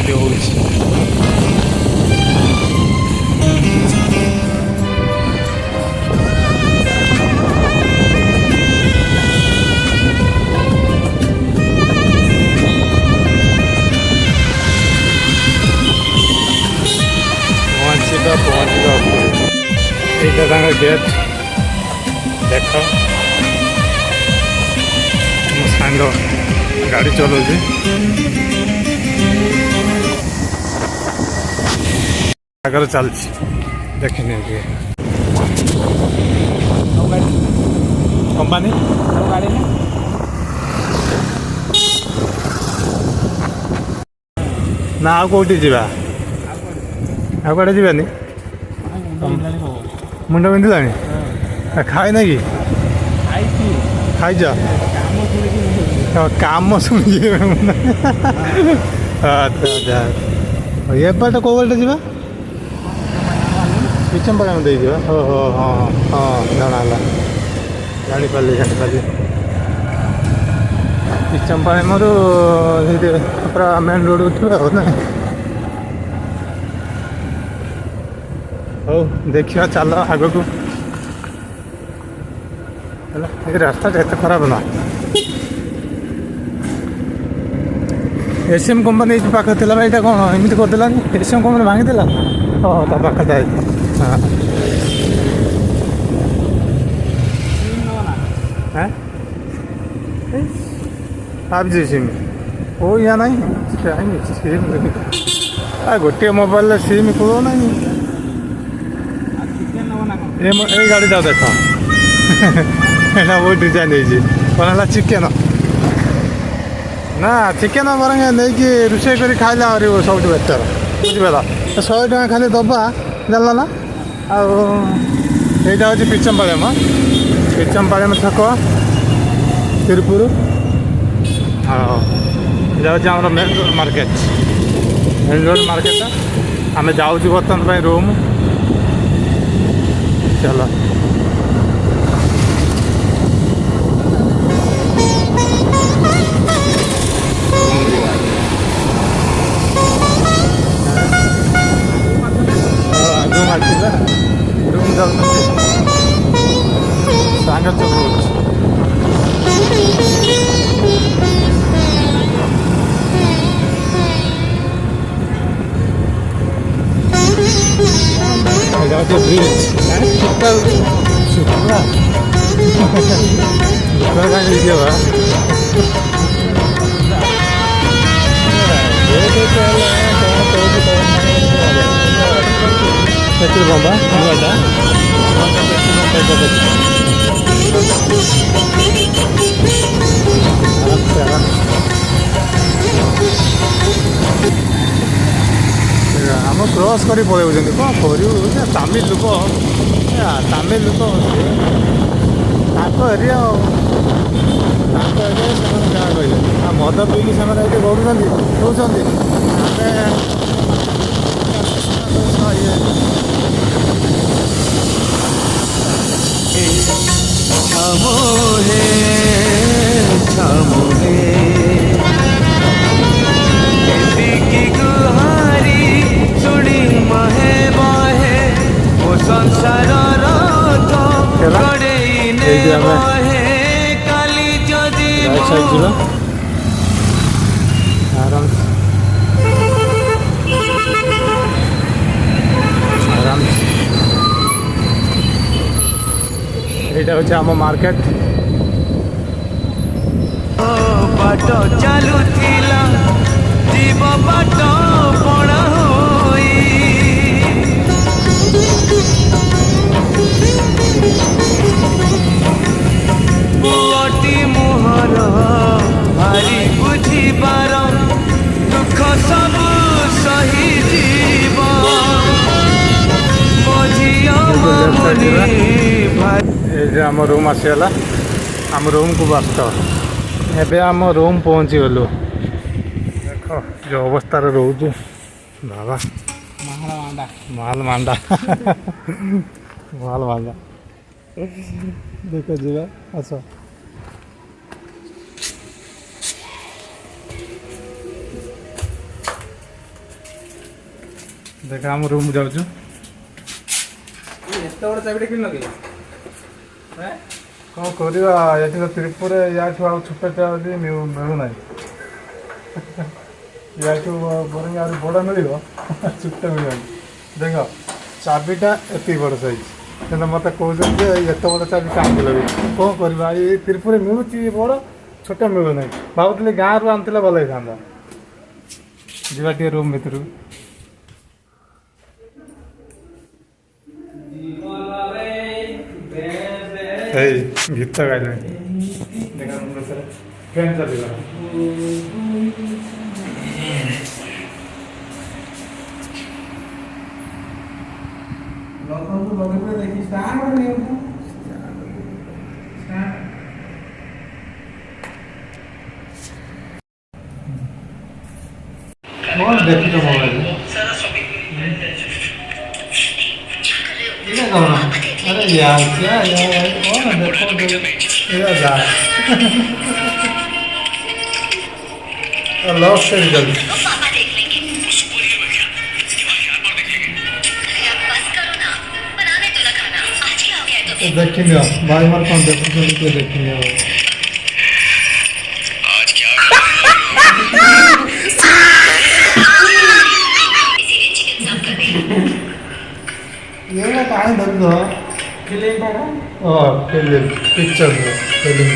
କେମିତି ହେଉଛି। ପହଞ୍ଚିବା ଏଇଟା ତାଙ୍କ ଗେଟ୍। ଦେଖ ମୋ ସାଙ୍ଗ ଗାଡ଼ି ଚଲାଉଛି। ଆଗରେ ଚାଲିଛି ଦେଖିନି ଟିକେ କମ୍ପାନୀ ନା ଆଉ କେଉଁଠି ଯିବା? ଆଉ କୁଆଡ଼େ ଯିବାନି? ମୁଣ୍ଡ ବିନ୍ଧିଲାଣି? ଖାଇନା କି? ଖାଇଛ? କାମ ଶୁଣିକି ଆଚ୍ଛା ଏ ବାଟ କେଉଁ ବାଟେ ଯିବା? ପିଚମ୍ପାଳ ଦେଇଯିବା। ଓହୋ ହଁ ହଁ ଜଣା ହେଲା, ଜାଣିପାରିଲି। ପିଚମ୍ପାଳ ମୋର ସେଇଠି ପୁରା ମେନ୍ ରୋଡ଼ ଉଠିବ ଆଉ ନା। ହଉ ଦେଖିବା ଚାଲ ଆଗକୁ ହେଲା। ଏ ରାସ୍ତାଟା ଏତେ ଖରାପ ନା। ଏସିଏମ୍ କମ୍ପାନୀ ଏଇଠି ପାଖରେ ଥିଲା ବା, ଏଇଟା କ'ଣ ଏମିତି କରିଦେଲାନି? ACM company ଭାଙ୍ଗିଦେଲା। ହଁ ତା ପାଖରେ ହଁ হ্যাঁ ভাবছি সিম ও ইয়া নাই সিম গোଟିଏ ମୋବାଇଲରେ ସିମ୍ କୁହ ନାହିଁ। ଏଇ ଗାଡ଼ିଟା ଦେଖ ଏଇଟା ବହୁତ ଡିଜାଇନ୍ ହେଇଛି। କ'ଣ ହେଲା? ଚିକେନ ନା ଚିକେନ ବରଂ ନେଇକି ରୋଷେଇ କରି ଖାଇଲେ ଆହୁରି ସବୁଠୁ ବେଟର, ବୁଝିପାରିଲ? 100 ଟଙ୍କା ଖାଲି ଦେବା, ଜାଣିଲ ନା। ଆଉ এইটা হচ্ছে পিচমপাড়াম ছক ତିରୁପୁର। ହଁ ଏଇଟା ହେଉଛି ଆମର main road market. Main road ମାର୍କେଟଟା ଆମେ ଯାଉଛୁ ବର୍ତ୍ତମାନ ପାଇଁ ରୁମ୍। ଚାଲ ଆଗକୁ ମାରିଥିଲା ରୁମ୍ ଯାଉଛନ୍ତି ସାଙ୍ଗ ଚଲଉଛି। ଏଇଟା ହେଉଛି ବ୍ରିଜ୍। ଶୁଖୁଆ କାହିଁ ହେଇଯିବ पेट्रोल पंप नूटा आम क्रॉस कर पलैन कौन करू तमिल लोक एरिया क्या कहले मद पीक से गढ़ुच्च आराम এইটা হচ্ছে আমার মার্কেট। বাট চালুছিলা জীব বাট পড়া হই বুটি মুহর ভারি বুঝিবার দুঃখ সবু সহি জীব মঝিয়া মামুনি এই যে আমার রুম আসিগলা। आम रूम को बसत एबे आम रूम पहुँची गलु। देख जो अवस्था रोचु बाबा माल मांडा माल मांडा देख जा आस देखा आम रूम जाऊँ ଏତେ ବଡ଼ ଚାବିଟା କିଣି ଲଗେଇ कौन करवा ये तो त्रिपुर या छोट चाबी मिलूना या बोरिंग आज बड़ा मिल छुट्ट मिल देख चाबीटा एत बड़ साइज कि मत कहते एत बड़ चाबी कहीं लगे कौन करवा ये त्रिपुर मिलूँ बड़ छोट मिलूना भावुली गाँव रू आनी भल होता जीवा टे रूम भितर गीत गाइले देखा फैन चलेगा देखी स्टार्ट देखी तो मोबाइल अरे यार क्या यार कौन देखो यार लॉक से निकल देखेंगे भाई मार कौन देखो देखेंगे ये ना कहाँ धर दो फिलिंग का फिल्म पिक्चर फिल्म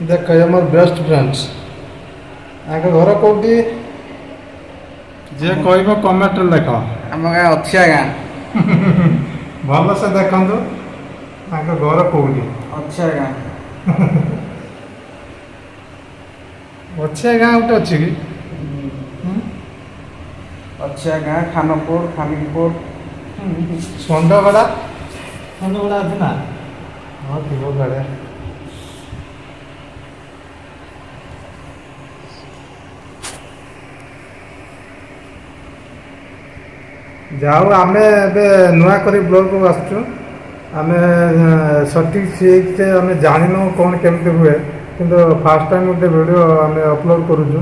देख आम बेस्ट फ्रेंड्स आगे घर कौटी जे कह कमेंट देख आम गाँ अच्छा गाँ भल से देखु आगे घर कौटी अच्छा गाँ अच्छे गाँ गोटे अच्छी कि अच्छा गाँ खानपुर खानिकपुर सोंडगड़ा अच्छे ना हाँ थी गाड़े जाऊ आम नुआ कर ब्लॉग को आसचु आम सठिक ठीक आम जानू कौन केमती हुए किंतु फास्ट टाइम गोटे वीडियो आम अपलोड करुचु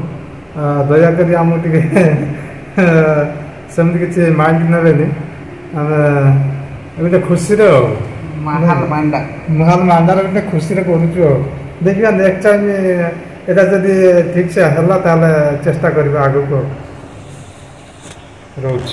दयाकोरी आम टे सेमती किसी माइंड ने गोटे खुशी महाल मांडा महाल मांडार गोटे खुशी करुचु देखिए नेक्स्ट टाइम यहाँ जदि ठीक से है चेष्टा करवा आगु रोच।